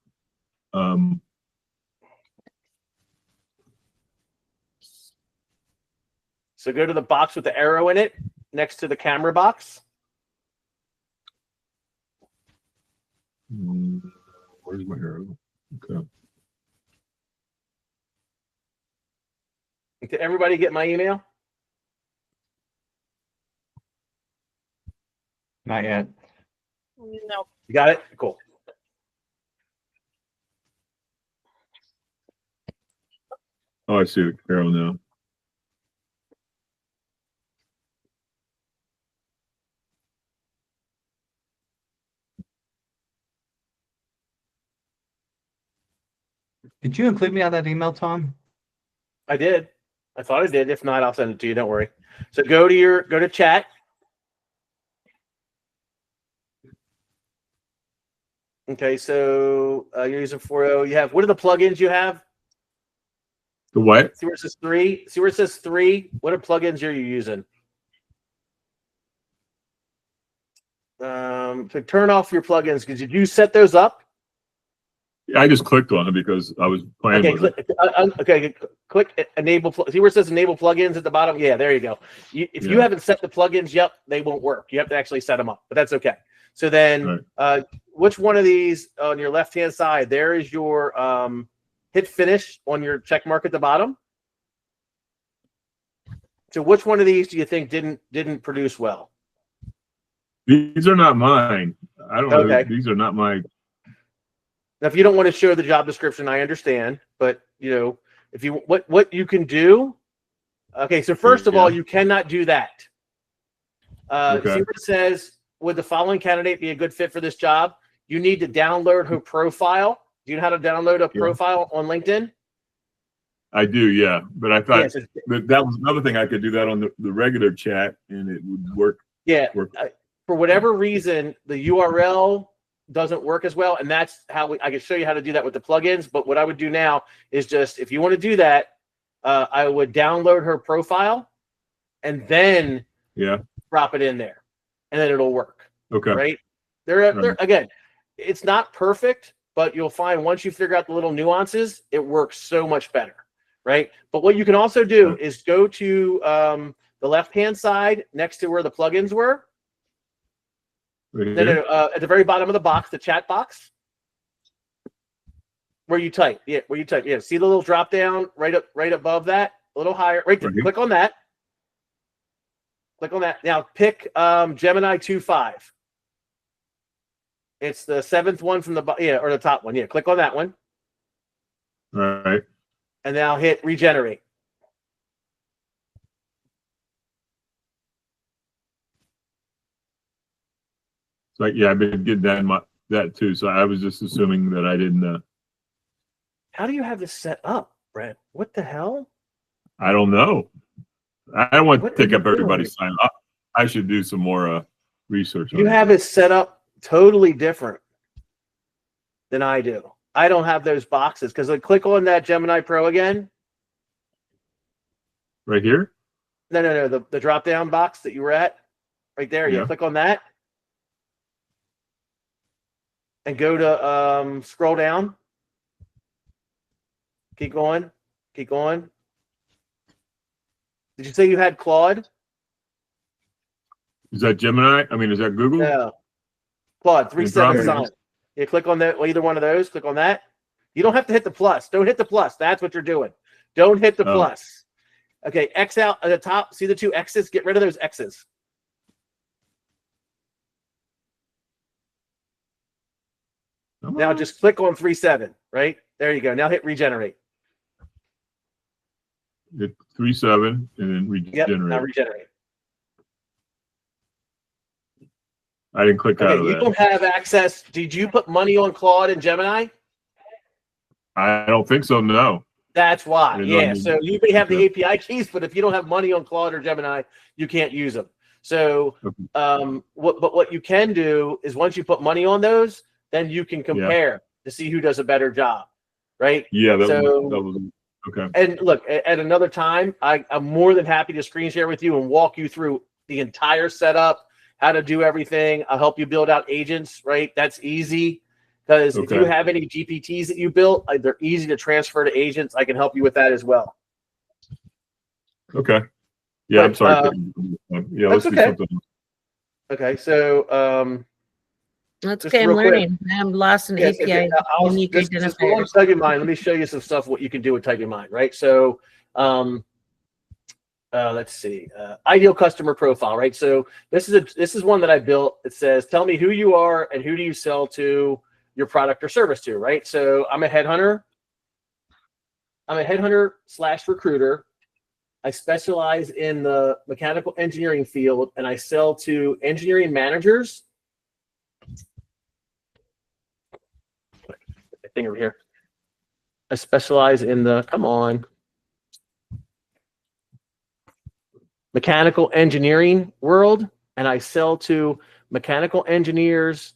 So go to the box with the arrow in it next to the camera box. Where's my arrow? Okay. Did everybody get my email? Not yet. No. You got it? Cool. Oh, I see the arrow now. Did you include me on that email, Tom? I did. I thought I did. If not, I'll send it to you. Don't worry. So go to chat. Okay, so you're using 4.0. You have, what are the plugins you have? The what? See where it says 3? See where it says 3? What are plugins are you using? To turn off your plugins, did you set those up? Yeah, I just clicked on it because I was playing with it. Click enable. See where it says enable plugins at the bottom? Yeah, there you go. If you haven't set the plugins, they won't work. You have to actually set them up, but that's okay. So then, which one of these on your left-hand side? There is your hit finish on your check mark at the bottom. So which one of these do you think didn't produce well? These are not mine. I don't know. These are not my. Now, if you don't want to show the job description, I understand. But if you what you can do. Okay, so first of all, you cannot do that. See where it says, would the following candidate be a good fit for this job? You need to download her profile. Do you know how to download a profile on LinkedIn? I do, yeah. But I thought Yeah, so, that was another thing. I could do that on the regular chat, and it would work. yeah. Work. For whatever reason, the URL doesn't work as well, and that's how I can show you how to do that with the plugins. But what I would do now is just, if you want to do that, I would download her profile and then drop it in there, and then it'll work. Okay. Right? They're again, it's not perfect, but you'll find once you figure out the little nuances, it works so much better. Right? But what you can also do is go to the left-hand side next to where the plugins were. No, at the very bottom of the box, the chat box, where you type. Yeah, where you type. Yeah, see the little drop down right above that, a little higher, right there. Click on that. Click on that. Now pick Gemini 2.5. It's the 7th one from the or the top one. Yeah, click on that one. All right. And now hit regenerate. So yeah, I've been getting that too. So I was just assuming that I didn't. How do you have this set up, Brent? What the hell? I don't know. I don't want to take up everybody's time. I should do some more research. You have it set up totally different than I do. I don't have those boxes because I click on that Gemini Pro again. Right here? No. The drop down box that you were at, right there. Yeah, click on that. And go to scroll down. Keep going. Keep going. Did you say you had Claude? Is that Gemini? I mean, is that Google? No. Claude 3.7 sign. Yeah, click on that. Either one of those. Click on that. You don't have to hit the plus. Don't hit the plus. That's what you're doing. Don't hit the plus. Okay, X out at the top. See the 2 X's? Get rid of those X's. Now just click on 3.7, right? There you go. Now hit regenerate. Hit 3.7 and then regenerate. Yep, now regenerate. I didn't click out of that. You don't have access. Did you put money on Claude and Gemini? I don't think so, no. That's why. Yeah, so you may have the API keys, but if you don't have money on Claude or Gemini, you can't use them. So what you can do is once you put money on those, then you can compare to see who does a better job, right? Yeah, that was okay. And look, at another time, I'm more than happy to screen share with you and walk you through the entire setup, how to do everything. I'll help you build out agents, right? That's easy because if you have any GPTs that you built, they're easy to transfer to agents. I can help you with that as well. Okay. Yeah, I'm sorry. Yeah, let's do something. Okay, so that's okay. I'm learning. I'm lost in API. Unique identifiers. Type in mind. Let me show you some stuff. What you can do with Type in Mind, right? So, let's see. Ideal customer profile, right? So this is one that I built. It says, "Tell me who you are and who do you sell to your product or service to," right? So I'm a headhunter. I'm a headhunter/recruiter. I specialize in the mechanical engineering field, and I sell to engineering managers. Thing over here. I specialize in the mechanical engineering world, and I sell to mechanical engineers,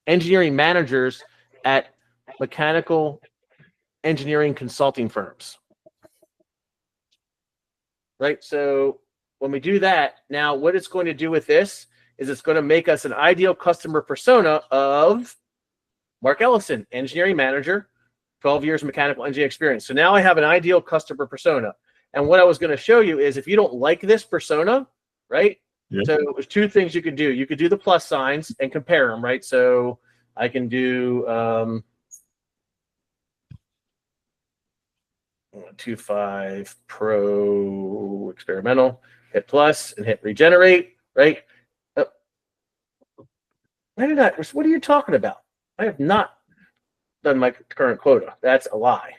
engineering managers at mechanical engineering consulting firms. Right? So when we do that, now what it's going to do with this is it's going to make us an ideal customer persona of Mark Ellison, engineering manager, 12 years mechanical engineering experience. So now I have an ideal customer persona. And what I was going to show you is if you don't like this persona, right? Yeah. So there's 2 things you could do. You could do the plus signs and compare them, right? So I can do 2.5 Pro experimental, hit plus and hit regenerate, right? What are you talking about? I have not done my current quota. That's a lie.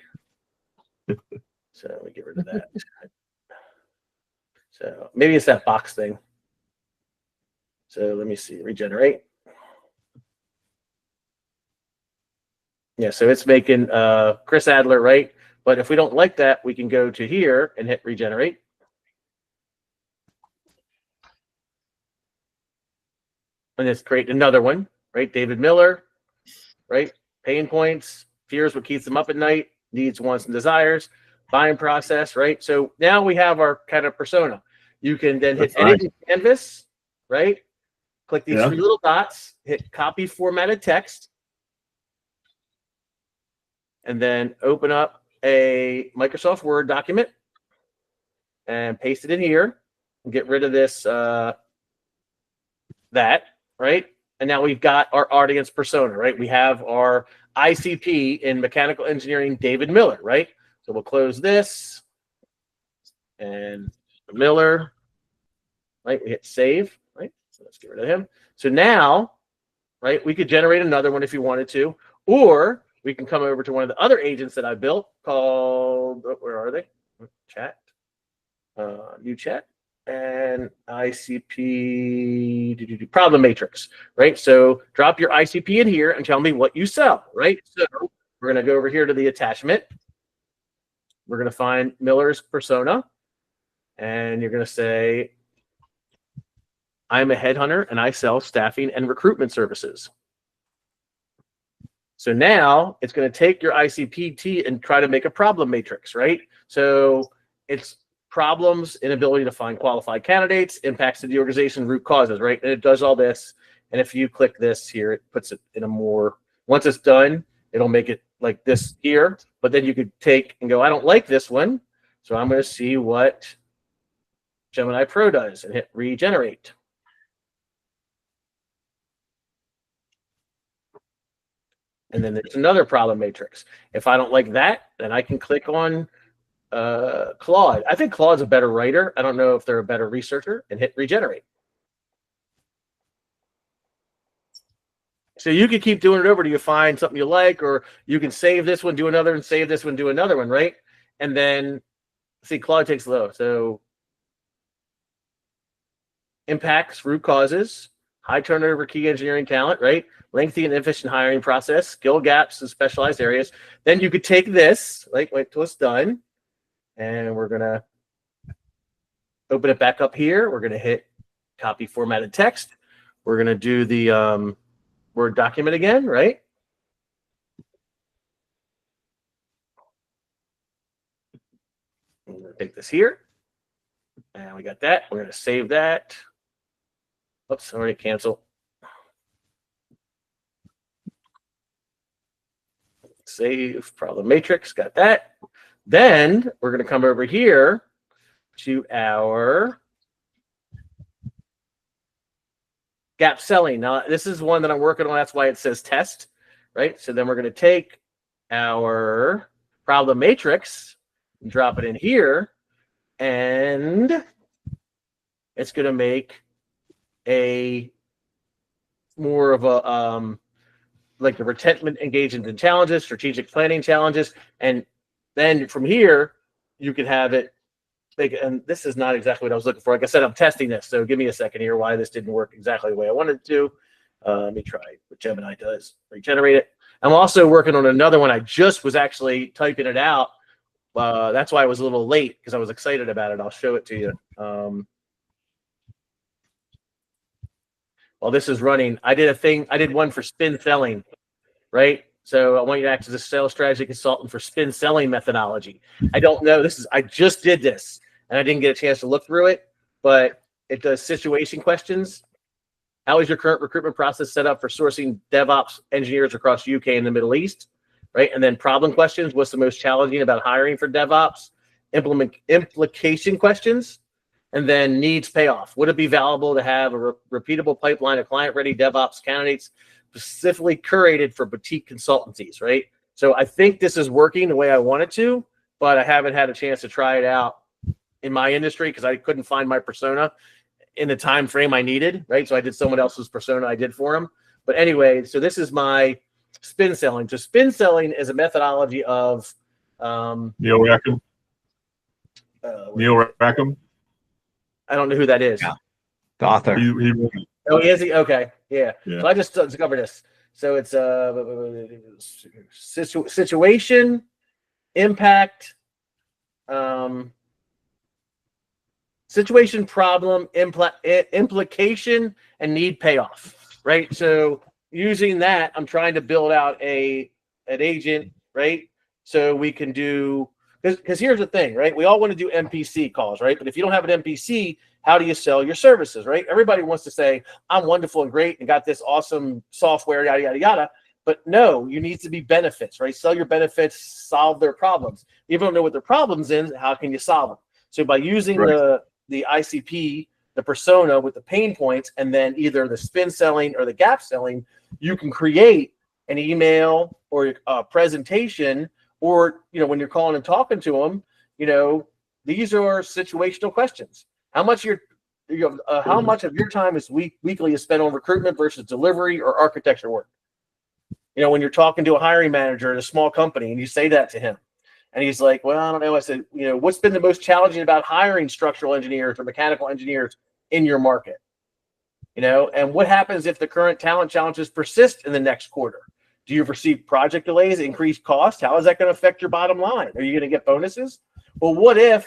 So let me get rid of that. So maybe it's that box thing. So let me see. Regenerate. Yeah, so it's making Chris Adler, right? But if we don't like that, we can go to here and hit regenerate. And it's create another one, right? David Miller, right? Pain points, fears what keeps them up at night, needs, wants, and desires, buying process, right? So now we have our kind of persona. You can then hit edit in Canvas, right? Click these three little dots, hit copy formatted text, and then open up a Microsoft Word document and paste it in here and get rid of this, that, right? And now we've got our audience persona, right? We have our ICP in mechanical engineering, David Miller, right? So we'll close this and Miller, right? We hit save, right? So let's get rid of him. So now, right, we could generate another one if you wanted to, or we can come over to one of the other agents that I built called, where are they? Chat, new chat, and ICP problem matrix, right? So drop your ICP in here and tell me what you sell, right? So we're going to go over here to the attachment. We're going to find Miller's persona, and you're going to say, I'm a headhunter and I sell staffing and recruitment services. So now it's going to take your ICPT and try to make a problem matrix, right? So it's problems, inability to find qualified candidates, impacts to the organization, root causes, right? And it does all this. And if you click this here, it puts it in a more, once it's done, it'll make it like this here. But then you could take and go, I don't like this one. So I'm going to see what Gemini Pro does and hit regenerate. And then there's another problem matrix. If I don't like that, then I can click on Claude. I think Claude's a better writer. I don't know if they're a better researcher, and hit regenerate. So you can keep doing it over till you find something you like, or you can save this one, do another, and save this one, do another one, right? And then, see, Claude takes low. So impacts, root causes, high turnover key engineering talent, right? Lengthy and inefficient hiring process, skill gaps in specialized areas. Then you could take this, like, wait till it's done, and we're going to open it back up here. We're going to hit copy formatted text. We're going to do the Word document again, right? I'm going to take this here, and we got that. We're going to save that. Oops, already cancel. Save problem matrix, got that. Then we're going to come over here to our gap selling. Now, this is one that I'm working on. That's why it says test, right? So then we're going to take our problem matrix and drop it in here, and it's going to make a more of a like the retention, engagement, and challenges, strategic planning challenges, and then from here you can have it. And this is not exactly what I was looking for. Like I said, I'm testing this, so give me a second here. Why this didn't work exactly the way I wanted it to? Let me try what Gemini does. Regenerate it. I'm also working on another one. I just was actually typing it out. That's why I was a little late, because I was excited about it. I'll show it to you. While this is running, I did one for spin selling, right? So I want you to act as a sales strategy consultant for spin selling methodology. I don't know. I just did this, and I didn't get a chance to look through it, but it does situation questions. How is your current recruitment process set up for sourcing DevOps engineers across UK and the Middle East, right? And then problem questions. What's the most challenging about hiring for DevOps? Implication questions. And then needs payoff. Would it be valuable to have a repeatable pipeline of client-ready DevOps candidates specifically curated for boutique consultancies, right? So I think this is working the way I want it to, but I haven't had a chance to try it out in my industry because I couldn't find my persona in the time frame I needed, right? So I did someone else's persona I did for them. But anyway, so this is my spin selling. So spin selling is a methodology of Neil Rackham. Neil Rackham. I don't know who that is. Yeah. The author. He Oh, is he? Okay. Yeah. So I just discovered this. So it's situation, impact, situation, problem, implication, and need payoff, right? So using that, I'm trying to build out an agent, right? So we can do, because here's the thing, right? We all want to do MPC calls, right? But if you don't have an MPC, how do you sell your services, right? Everybody wants to say, I'm wonderful and great and got this awesome software, yada, yada, yada. But no, you need to be benefits, right? Sell your benefits, solve their problems. If you don't know what their problems is, how can you solve them? So by using the ICP, the persona with the pain points, and then either the spin selling or the gap selling, you can create an email or a presentation, or, you know, when you're calling and talking to them, you know, these are situational questions. How much how much of your time is weekly is spent on recruitment versus delivery or architecture work? You know, when you're talking to a hiring manager at a small company and you say that to him, and he's like, well, I don't know. I said, you know, what's been the most challenging about hiring structural engineers or mechanical engineers in your market? You know, and what happens if the current talent challenges persist in the next quarter? Do you foresee project delays, increased costs? How is that going to affect your bottom line? Are you going to get bonuses? Well, what if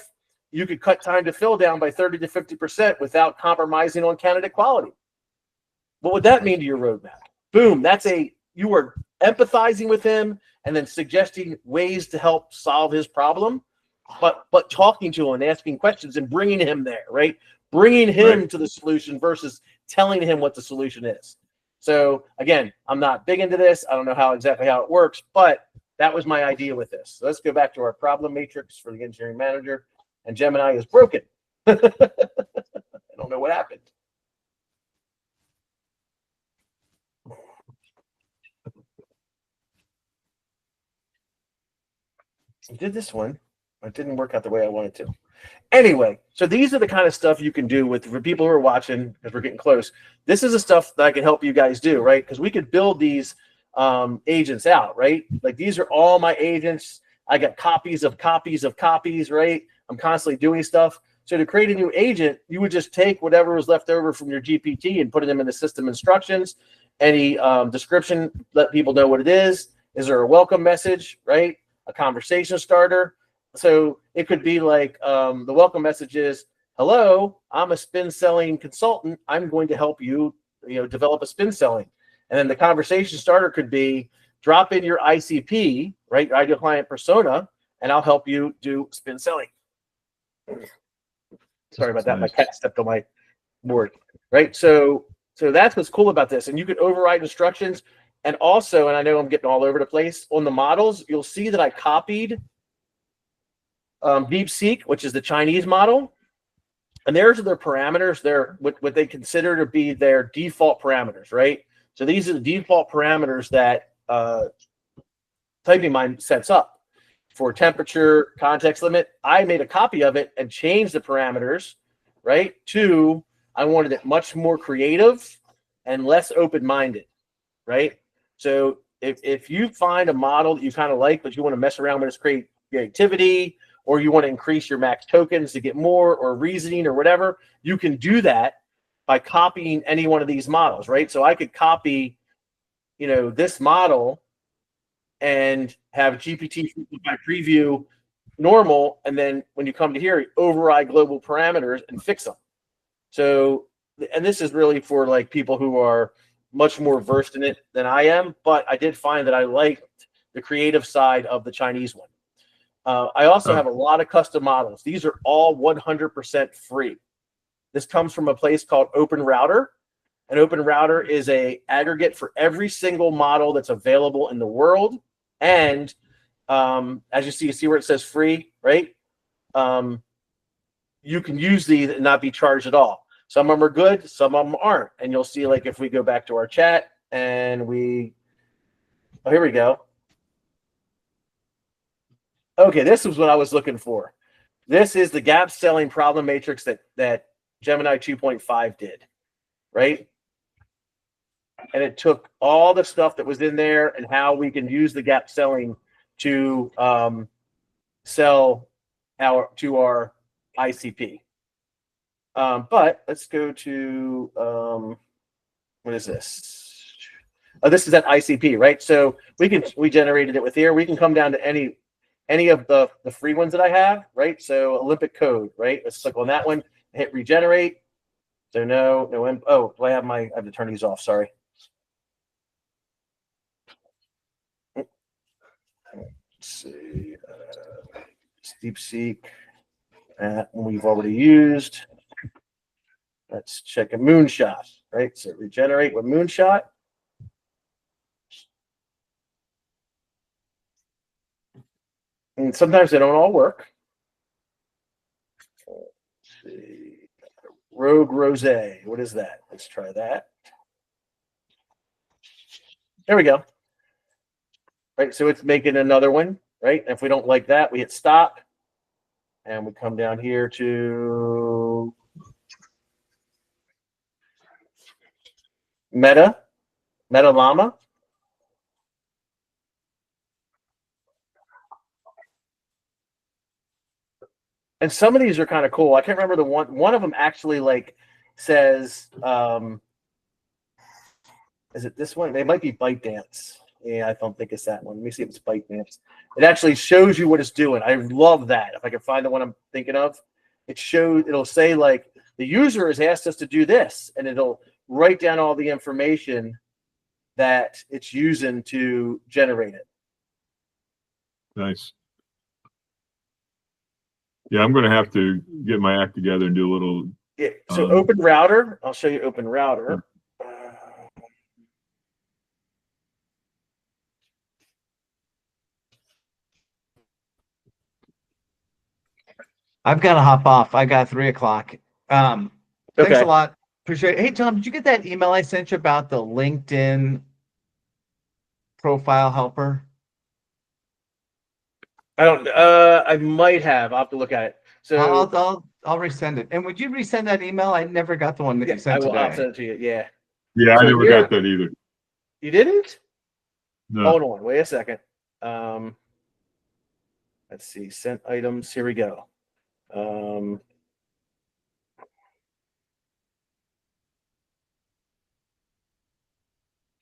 you could cut time to fill down by 30 to 50% without compromising on candidate quality? What would that mean to your roadmap? Boom, you are empathizing with him and then suggesting ways to help solve his problem, but talking to him and asking questions and bringing him there, right? Bringing him to the solution versus telling him what the solution is. So again, I'm not big into this. I don't know exactly how it works, but that was my idea with this. So let's go back to our problem matrix for the engineering manager, and Gemini is broken. I don't know what happened. I did this one. It didn't work out the way I wanted to. Anyway, so these are the kind of stuff you can do for people who are watching, because we're getting close. This is the stuff that I can help you guys do, right? Because we could build these agents out, right? Like these are all my agents. I got copies of copies of copies, right? I'm constantly doing stuff. So to create a new agent, you would just take whatever was left over from your GPT and put them in the system instructions. Any description, let people know what it is. Is there a welcome message, right? A conversation starter. So it could be like the welcome message is, hello, I'm a spin selling consultant. I'm going to help you, develop a spin selling. And then the conversation starter could be, drop in your ICP, right? Ideal client persona, and I'll help you do spin selling. Sorry about that. My cat stepped on my board, right? So that's what's cool about this. And you could override instructions. And also, and I know I'm getting all over the place, on the models, you'll see that I copied DeepSeek, which is the Chinese model. And there's their parameters. They're what they consider to be their default parameters, right? So these are the default parameters that TypingMind sets up for temperature, context limit. I made a copy of it and changed the parameters, right, to I wanted it much more creative and less open-minded, right? So if you find a model that you kind of like, but you want to mess around with its creativity, or you want to increase your max tokens to get more, or reasoning or whatever, you can do that by copying any one of these models, right? So I could copy, this model and have GPT by preview normal, and then when you come to here, override global parameters and fix them. So, and this is really for like people who are much more versed in it than I am, but I did find that I liked the creative side of the Chinese one. I also have a lot of custom models. These are all 100% free. This comes from a place called Open Router. And Open Router is an aggregate for every single model that's available in the world. And as you see where it says free, right? You can use these and not be charged at all. Some of them are good, some of them aren't. And you'll see, like, if we go back to our chat and here we go. Okay, this is what I was looking for. This is the gap selling problem matrix that Gemini 2.5 did, right? And it took all the stuff that was in there and how we can use the gap selling to sell to our ICP. But let's go to what is this? this is at ICP, right? So we generated it with here. We can come down to any of the free ones that I have, right? So Olympic code, right? Let's click on that one, hit regenerate. So no, oh, do I have to turn these off, sorry. Let's see, DeepSeek, that one we've already used. Let's check a moonshot, right? So regenerate with moonshot. And sometimes they don't all work. Let's see. Rogue Rose. What is that? Let's try that. There we go. Right, so it's making another one, right? If we don't like that, we hit stop. And we come down here to Meta Llama. And some of these are kind of cool. I can't remember the one of them actually like says, is it this one? They might be ByteDance. Yeah, I don't think it's that one. Let me see if it's ByteDance. It actually shows you what it's doing. I love that. If I can find the one I'm thinking of, it'll say like the user has asked us to do this, and it'll write down all the information that it's using to generate it. Nice. Yeah, I'm going to have to get my act together and do a little. Yeah. So Open Router. I'll show you Open Router. I've got to hop off. I got 3 o'clock. Thanks Okay. a lot. Appreciate it. Hey, Tom, did you get that email I sent you about the LinkedIn profile helper? I might have. I'll have to look at it. So I'll resend it. And would you resend that email? I never got the one that you sent today. I'll send it to you. Yeah. Yeah, So I never got that either. You didn't? No. Hold on. Wait a second. Let's see. Sent items. Here we go.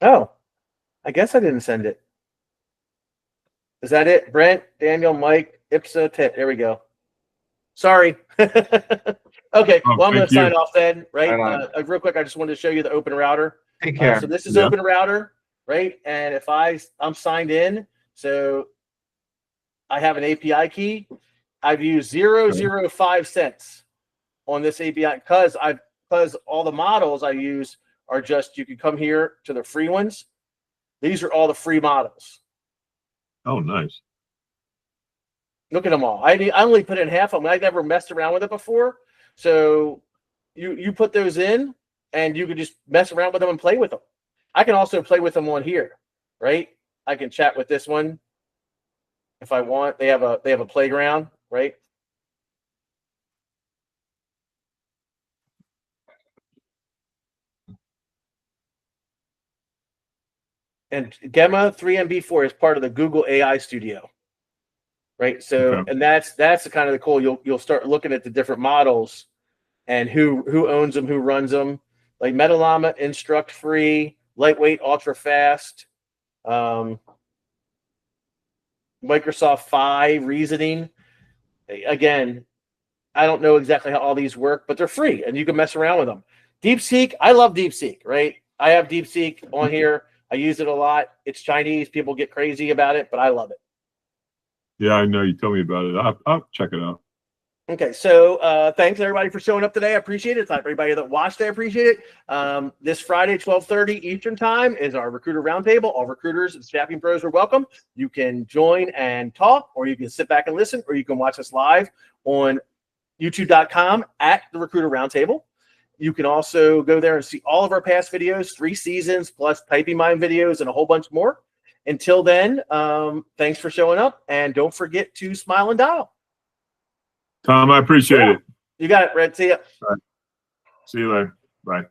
Oh, I guess I didn't send it. Is that it? Brent, Daniel, Mike, Ipsa, Tit. There we go. Sorry. Okay. Well, I'm going to sign off then, right? Real quick, I just wanted to show you the Open Router. Take care. So this is Open Router, right? And if I'm signed in, so I have an API key. I've used 0.05 cents on this API because all the models I use are just, you can come here to the free ones. These are all the free models. Oh, nice. Look at them all. I only put in half of them. I never messed around with it before. So you put those in and you can just mess around with them and play with them. I can also play with them on here, right? I can chat with this one if I want. They have a playground, right? And Gemma 3MB4 is part of the Google AI Studio, right? So, and that's the kind of the cool. You'll start looking at the different models and who owns them, who runs them. Like MetaLlama, Instruct Free, Lightweight, Ultra Fast, Microsoft Phi, Reasoning. Again, I don't know exactly how all these work, but they're free and you can mess around with them. DeepSeek, I love DeepSeek, right? I have DeepSeek on here. I use it a lot. It's Chinese. People get crazy about it, but I love it. Yeah, I know. You told me about it. I'll check it out. Okay, so thanks everybody for showing up today. I appreciate it. It's not everybody that watched. I appreciate it. This Friday, 12:30 Eastern Time is our Recruiter Roundtable. All recruiters and staffing pros are welcome. You can join and talk, or you can sit back and listen, or you can watch us live on youtube.com at the Recruiter Roundtable. You can also go there and see all of our past videos, 3 seasons, plus Piping Mine videos, and a whole bunch more. Until then, thanks for showing up, and don't forget to smile and dial. Tom, I appreciate it. You got it, Red. See ya. All right. See you later. Bye.